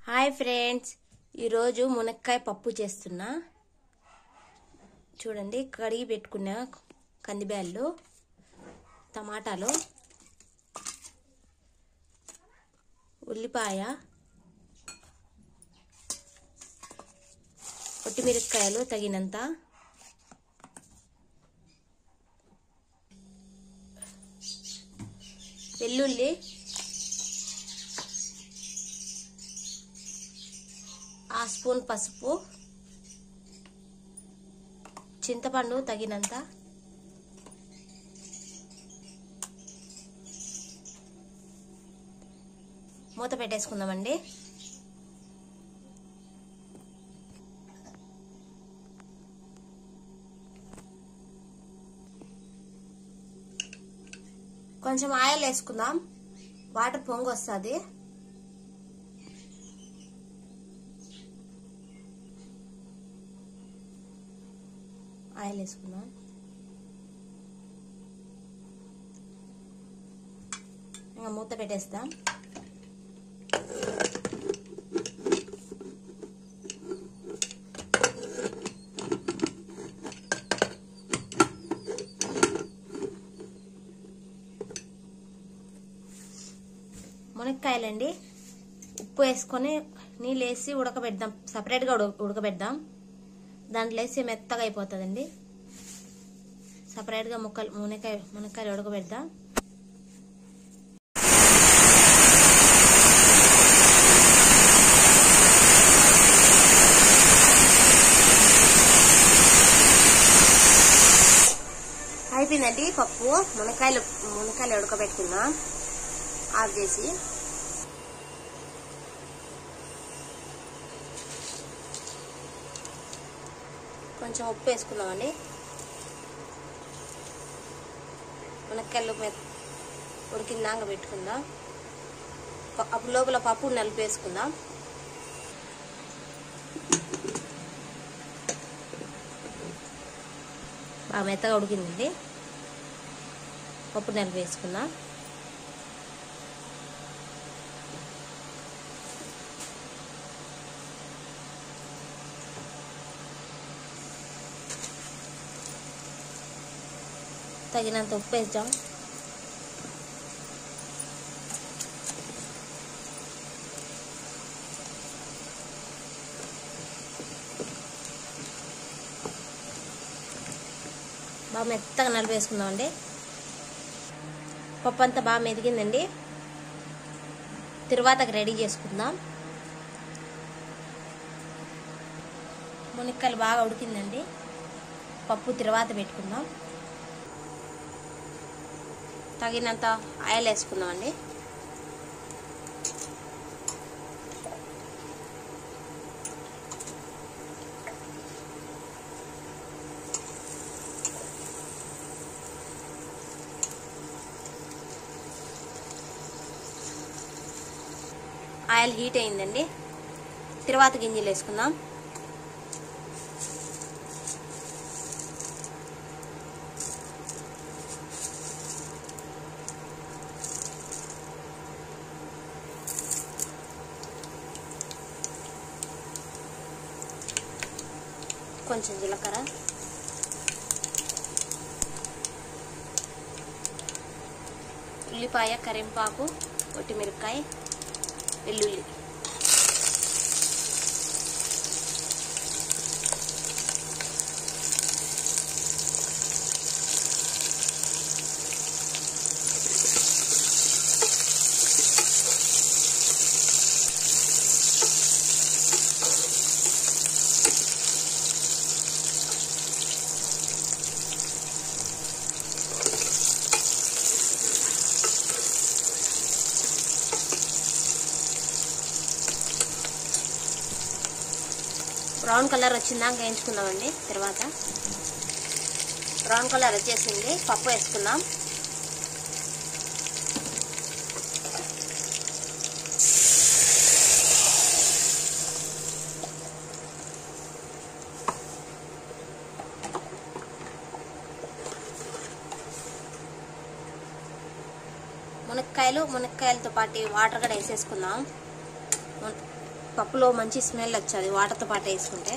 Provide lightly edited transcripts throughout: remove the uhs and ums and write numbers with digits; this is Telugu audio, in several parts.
హాయ్ ఫ్రెండ్స్, ఈరోజు మునక్కాయ పప్పు చేస్తున్నా. చూడండి, కడిగి పెట్టుకున్న కందిబ్యాళ్ళు, టమాటాలు, ఉల్లిపాయ, ఒట్టిమిరపకాయలు తగినంత, వెల్లుల్లి, ఆ స్పూన్ పసుపు, చింతపండు తగినంత, మూత పెట్టేసుకుందామండి. కొంచెం ఆయిల్ వేసుకుందాం, వాటర్ పొంగు వస్తుంది. ఆయిల్ వేసుకుందాం. ఇంకా మూత పెట్టేస్తాం. మునక్కాయలండి, ఉప్పు వేసుకొని నీళ్ళు వేసి ఉడకబెడదాం. సపరేట్గా ఉడకబెడదాం. దాంట్లో వేసి మెత్తగా అయిపోతుందండి. సపరేట్గా మునక్కాయలు ఉడకబెడదాం. అయిపోయిందండి పప్పు. మునక్కాయలు ఉడకబెట్టుకుందాం. ఆఫ్ చేసి కొంచెం ఉప్పు వేసుకుందామండి. మునక్కాయలు ఉడికిందాక పెట్టుకుందాం. అప్పుడు లోపల పప్పు నలుపు వేసుకుందాం. బాగా మెత్తగా ఉడికిందండి. పప్పు నలుపు వేసుకుందాం. తగినంత ఉప్పు వేద్దాం. బాగా మెత్తగా నలుపు వేసుకుందామండి. పప్పు అంతా బాగా మెదిగిందండి. తిరువాతకి రెడీ చేసుకుందాం. మునక్కాయలు బాగా ఉడికిందండి. పప్పు తిరువాత పెట్టుకుందాం. తగినంత ఆయిల్ వేసుకుందామండి. ఆయిల్ హీట్ అయిందండి. తిరువాత గింజలు వేసుకుందాం. కొంచెం జీలకర్ర, ఉల్లిపాయ, కరింపాకు, ఒట్టిమిరపకాయ, వెల్లుల్లి, బ్రౌన్ కలర్ వచ్చిందాక వేయించుకుందామండి. తర్వాత బ్రౌన్ కలర్ వచ్చేసింది. పప్పు వేసుకుందాం. మునక్కాయలతో పాటు వాటర్ కూడా వేసేసుకుందాం. పప్పులో మంచి స్మెల్ వచ్చేది వాటర్తో పాటు వేసుకుంటే.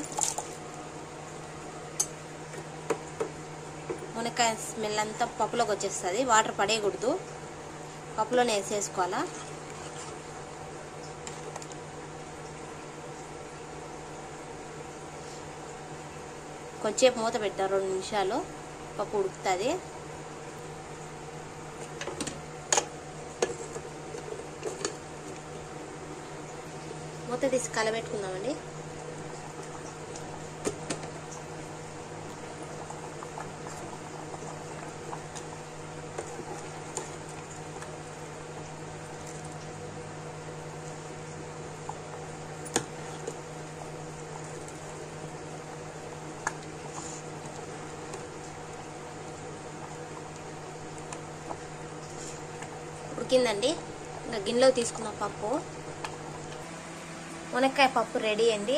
మునక్కాయ స్మెల్ అంతా పప్పులోకి వచ్చేస్తుంది. వాటర్ పడేయకూడదు, పప్పులోనే వేసేసుకోవాలా. కొంచెంసేపు మూత పెట్టా, 2 నిమిషాలు పప్పు ఉడుకుతుంది. మూత తీసి కలబెట్టుకుందామండి. ఉడికిందండి. ఇంకా గిన్నెలో తీసుకున్న పప్పు, మునక్కాయ పప్పు రెడీ అండి.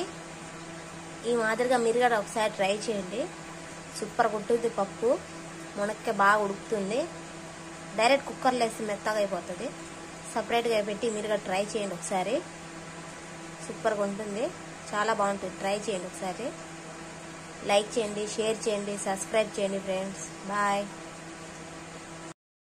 ఈ మాదిరిగా మీరు కూడా ఒకసారి ట్రై చేయండి. సూపర్గా ఉంటుంది పప్పు. మునక్కాయ బాగా ఉడుకుతుంది. డైరెక్ట్ కుక్కర్లో వేస్తే మెత్తగా అయిపోతుంది. సపరేట్గా పెట్టి మీరు కూడా ట్రై చేయండి ఒకసారి. సూపర్గా ఉంటుంది, చాలా బాగుంటుంది. ట్రై చేయండి ఒకసారి. లైక్ చేయండి, షేర్ చేయండి, సబ్స్క్రైబ్ చేయండి ఫ్రెండ్స్. బాయ్.